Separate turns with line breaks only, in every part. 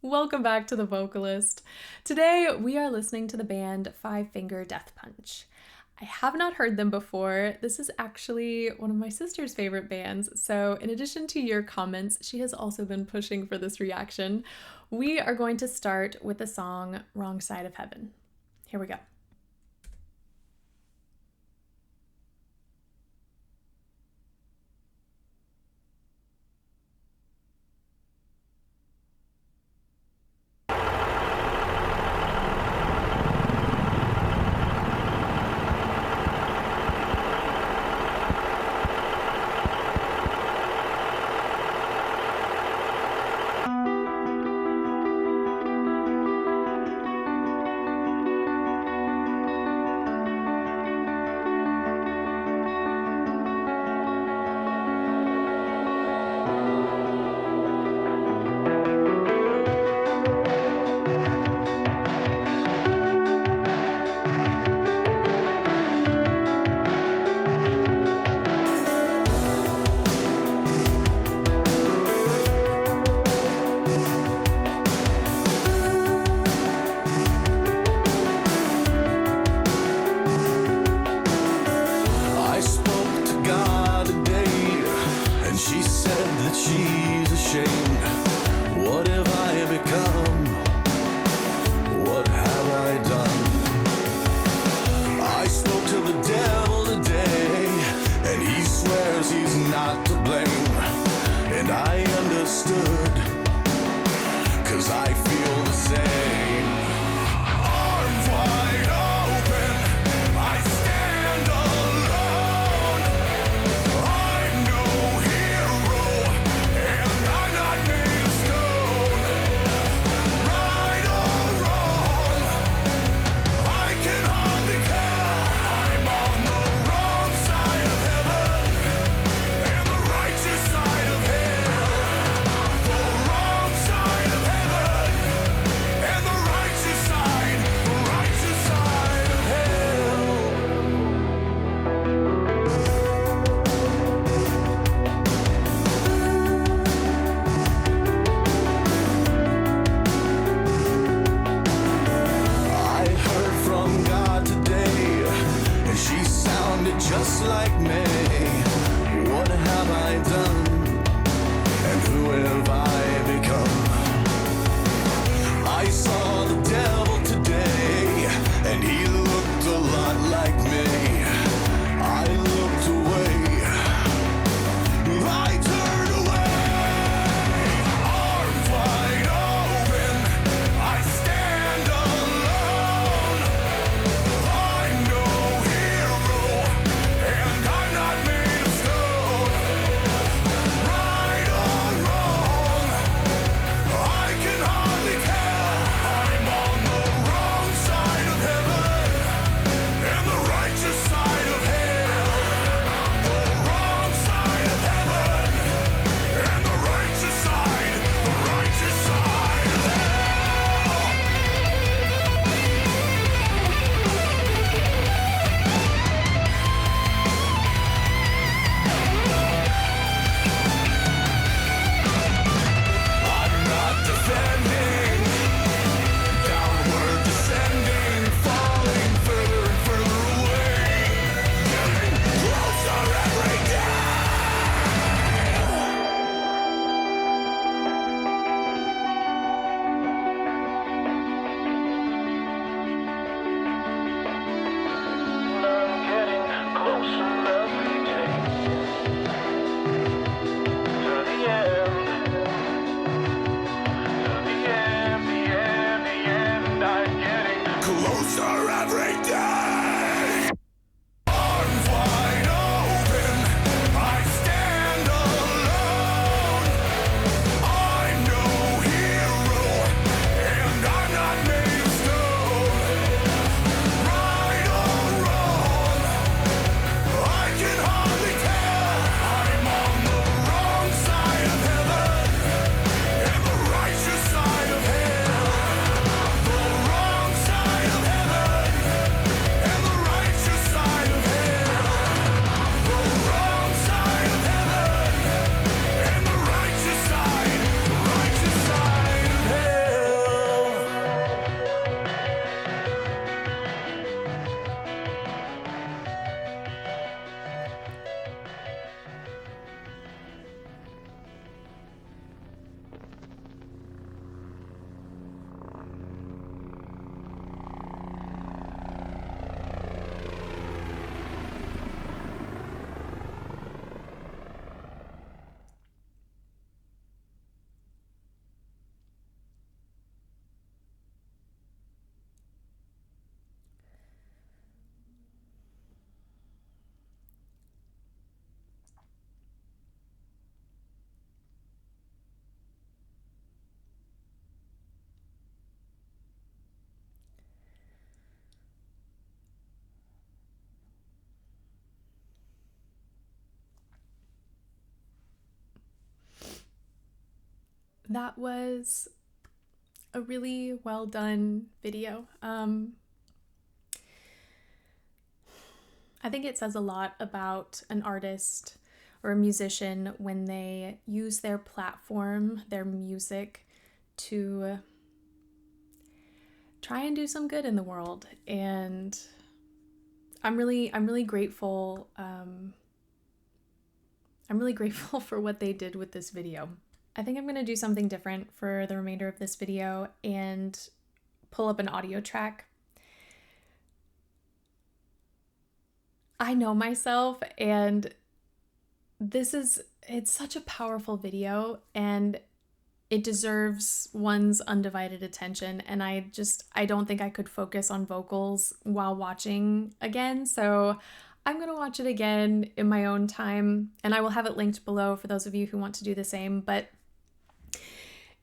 Welcome back to The Vocalist. Today we are listening to the band Five Finger Death Punch. I have not heard them before. This is actually one of my sister's favorite bands, so in addition to your comments, she has also been pushing for this reaction. We are going to start with the song Wrong Side of Heaven. Here we go.
She's ashamed. What have I become? What have I done? I spoke to the devil today, and he swears he's not to blame. And I understood, 'cause I feel the same. Arms wide open, I stand alone. I'm no hero, and I'm not made of stone. Right or wrong, I can hardly care. I'm on the wrong side of heaven and the righteous side of hell. The wrong side of heaven
that was a really well done video. I think it says a lot about an artist or a musician when they use their platform, their music, to try and do some good in the world. And I'm really grateful. I'm really grateful for what they did with this video. I think I'm going to do something different for the remainder of this video and pull up an audio track. I know myself, and it's such a powerful video, and it deserves one's undivided attention. And I don't think I could focus on vocals while watching again. So I'm going to watch it again in my own time, and I will have it linked below for those of you who want to do the same. But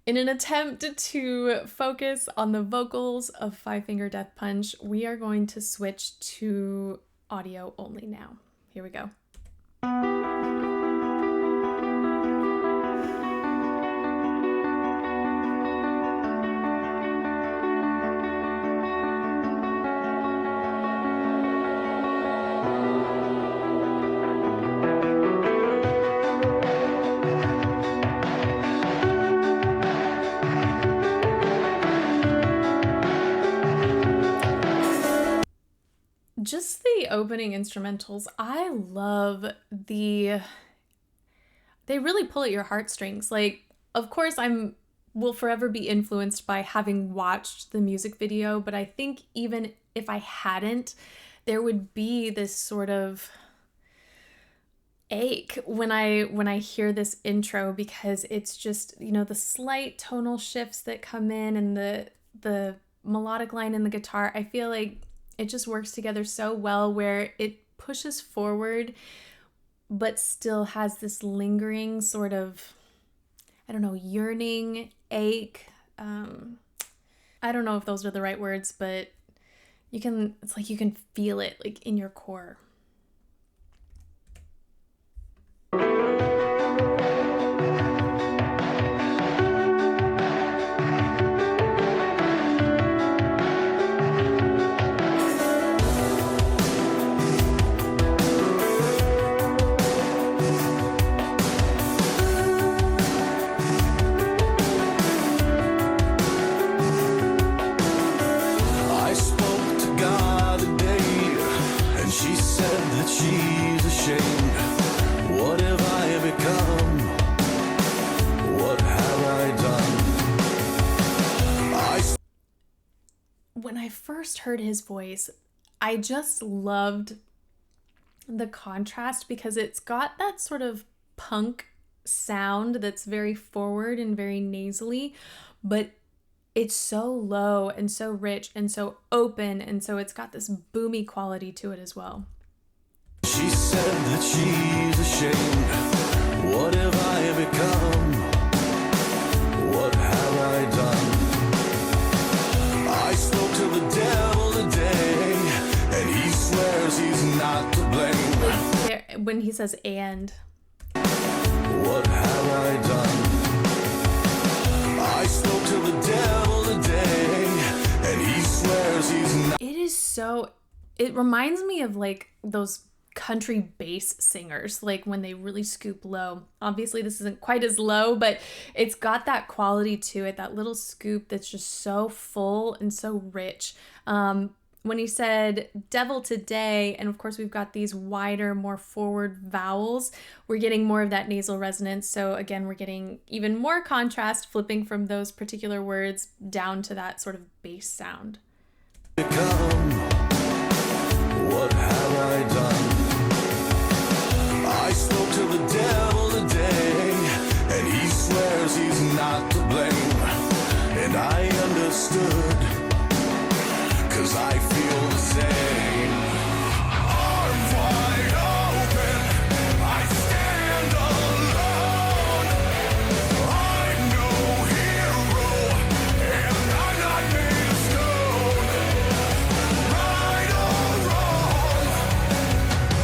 in an attempt to focus on the vocals of Five Finger Death Punch, we are going to switch to audio only now. Here we go. Just the opening instrumentals, I love they really pull at your heartstrings. Like, of course, will forever be influenced by having watched the music video, but I think even if I hadn't, there would be this sort of ache when I hear this intro, because it's just, the slight tonal shifts that come in and the melodic line in the guitar. I feel like it just works together so well, where it pushes forward but still has this lingering sort of, I don't know, yearning, ache. I don't know if those are the right words, but it's like you can feel it like in your core.
She's ashamed. What have I become? What have I done?
When I first heard his voice, I just loved the contrast, because it's got that sort of punk sound that's very forward and very nasally, but it's so low and so rich and so open, and so it's got this boomy quality to it as well.
She said that she's ashamed. What have I become? What have I done? I spoke to the devil today, and he swears he's not to blame.
When he says "and,"
what have I done? I spoke to the devil today, and he swears he's not.
It reminds me of like those country bass singers, like when they really scoop low. Obviously this isn't quite as low, but it's got that quality to it, that little scoop that's just so full and so rich. When he said devil today, and of course we've got these wider, more forward vowels, we're getting more of that nasal resonance. So again, we're getting even more contrast, flipping from those particular words down to that sort of bass sound.
What have I done? I spoke to the devil today, and he swears he's not to blame. And I understood, 'cause I feel the same. Arms wide open, I stand alone. I'm no hero, and I'm not made of stone. Right or wrong,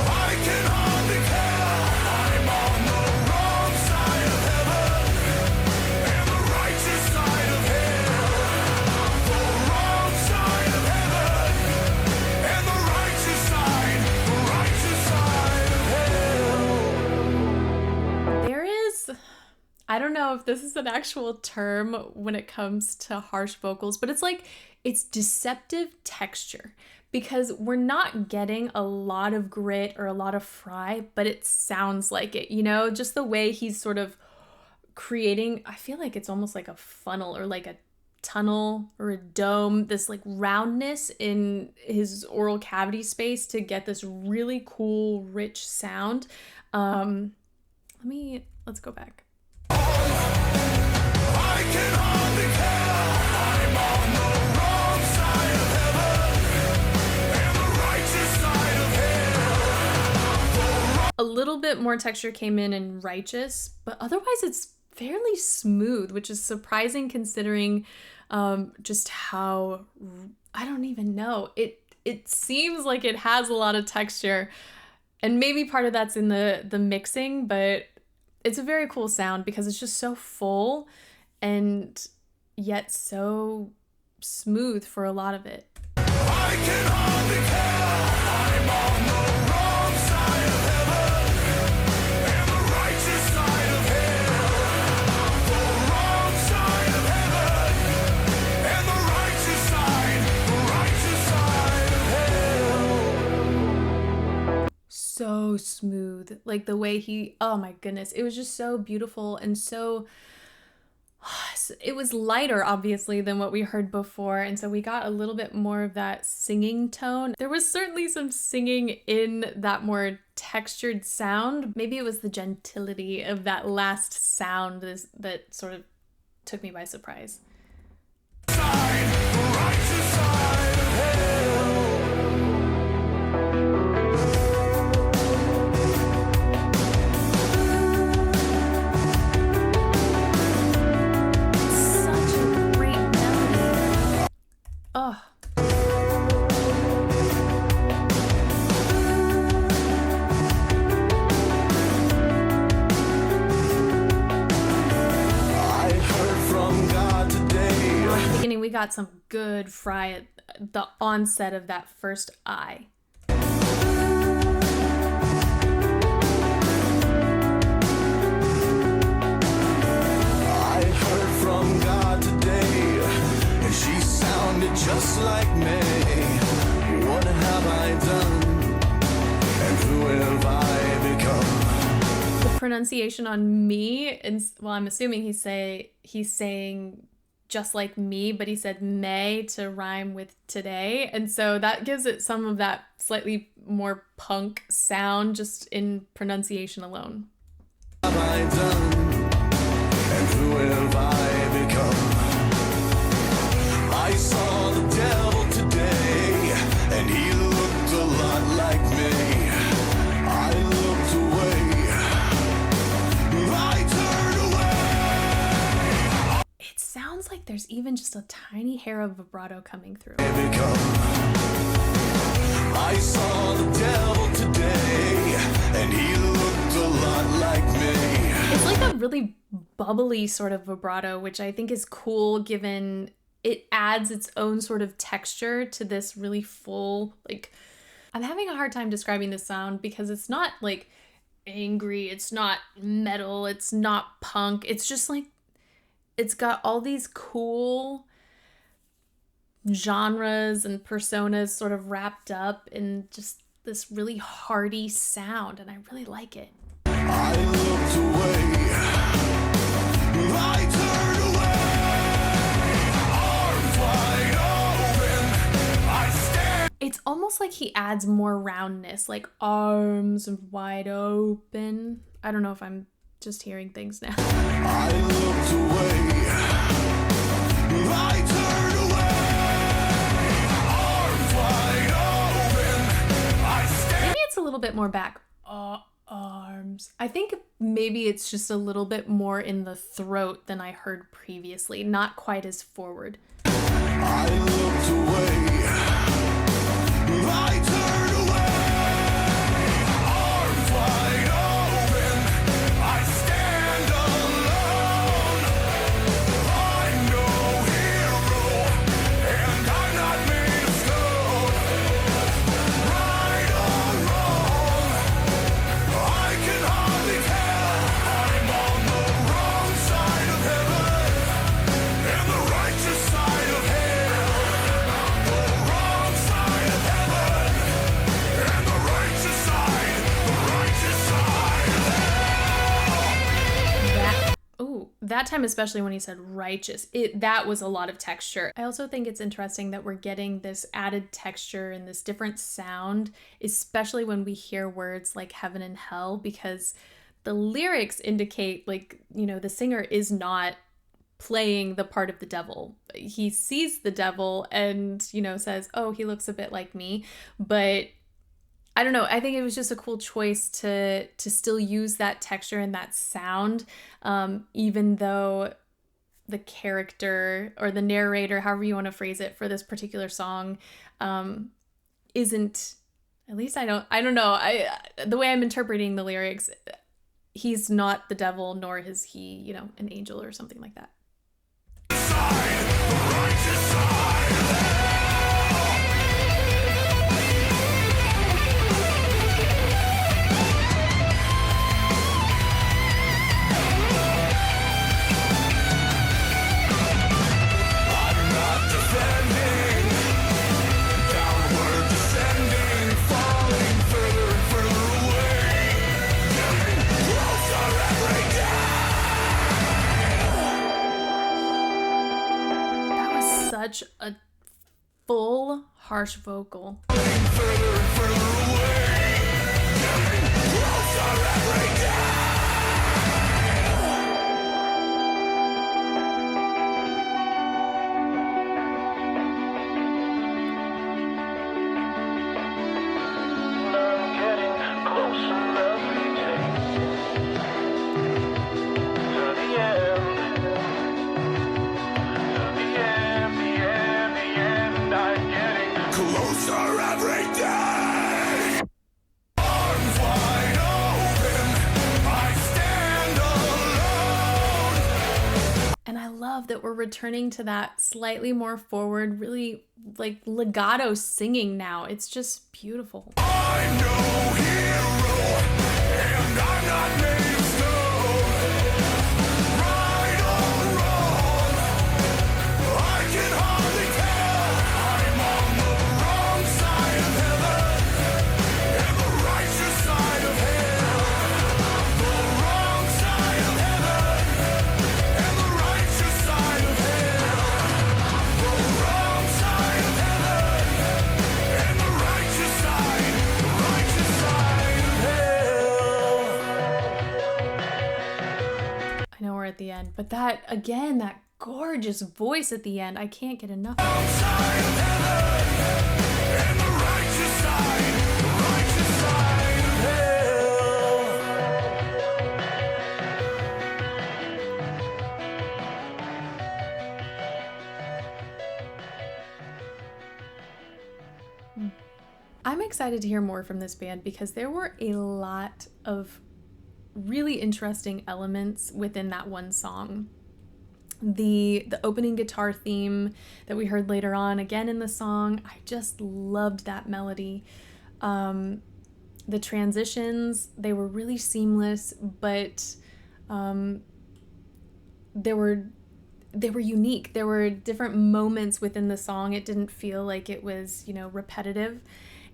I can hardly tell. I'm on the wrong side of heaven, and the right
don't know if this is an actual term when it comes to harsh vocals, but it's deceptive texture because we're not getting a lot of grit or a lot of fry, but it sounds like it, just the way he's sort of creating, I feel like it's almost like a funnel or like a tunnel or a dome, this like roundness in his oral cavity space to get this really cool, rich sound. Let's go back.
I can hardly tell. I'm on the wrong side of heaven and the righteous side of hell.
A little bit more texture came in Righteous, but otherwise it's fairly smooth, which is surprising considering just how, I don't even know. It seems like it has a lot of texture, and maybe part of that's in the mixing, but it's a very cool sound because it's just so full and yet so smooth for a lot of it.
I can hardly tell. I'm on the wrong side of heaven and the righteous side of hell. The wrong side of heaven and the righteous side of hell.
So smooth, like the way oh my goodness, it was just so beautiful and so, it was lighter obviously than what we heard before, and so we got a little bit more of that singing tone. There was certainly some singing in that more textured sound. Maybe it was the gentility of that last sound that sort of took me by surprise. Oh.
I heard from God today.
At the beginning, we got some good fry at the onset of that first I.
I heard from God today, and she sounded just like me. What have I done? And who have I become?
The pronunciation on me, and well, I'm assuming he's saying just like me, but he said may to rhyme with today, and so that gives it some of that slightly more punk sound just in pronunciation alone.
What have I done? And who have I become? I saw the devil today, and he looked a lot like me. I looked away. I turned away.
It sounds like there's even just a tiny hair of vibrato coming through.
I saw the devil today, and he looked a lot like me.
It's like a really bubbly sort of vibrato, which I think is cool given it adds its own sort of texture to this really full, like, I'm having a hard time describing this sound because it's not like angry, it's not metal, it's not punk, it's just like, it's got all these cool genres and personas sort of wrapped up in just this really hearty sound, and I really like it.
I looked away. I turned away. Arms wide open. I stand.
It's almost like he adds more roundness, like arms wide open. I don't know if I'm just hearing things now.
I looked away. I turned away. Arms wide open. I stand.
Maybe it's a little bit more back. Arms. I think maybe it's just a little bit more in the throat than I heard previously. Not quite as forward.
I looked away. I turned away. Arms wide open. I stand alone. I'm no hero, and I'm not made of stone. Right or wrong, I can hardly tell. I'm on the wrong side.
that time, especially when he said righteous, that was a lot of texture. I also think it's interesting that we're getting this added texture and this different sound, especially when we hear words like heaven and hell, because the lyrics indicate, like, the singer is not playing the part of the devil. He sees the devil and, says, oh, he looks a bit like me. But I don't know. I think it was just a cool choice to still use that texture and that sound, even though the character or the narrator, however you want to phrase it, for this particular song, isn't. At least I don't know. The way I'm interpreting the lyrics, he's not the devil, nor is he, an angel or something like that. Such a full, harsh vocal. That we're returning to that slightly more forward, really like legato singing now. It's just beautiful.
I'm no hero, and I'm not made of stone. Right or wrong, I can hardly tell. I'm on the wrong side of heaven and the righteous side of hell. The wrong side of heaven and the righteous side of hell. The wrong side of heaven and the righteous side of hell.
I know we're at the end, but that, again, that gorgeous voice at the end, I can't get enough of it.
Side of heaven and the righteous side of
hell. I'm excited to hear more from this band because there were a lot of really interesting elements within that one song. The opening guitar theme that we heard later on again in the song, I just loved that melody. The transitions, they were really seamless, but they were unique. There were different moments within the song. It didn't feel like it was, repetitive.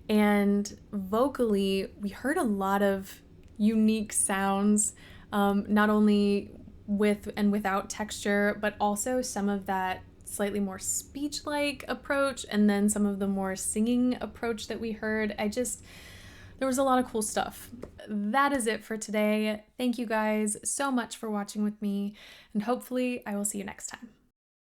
And vocally, we heard a lot of unique sounds, not only with and without texture, but also some of that slightly more speech-like approach, and then some of the more singing approach that we heard. There was a lot of cool stuff. That is it for today. Thank you guys so much for watching with me, and hopefully I will see you next time.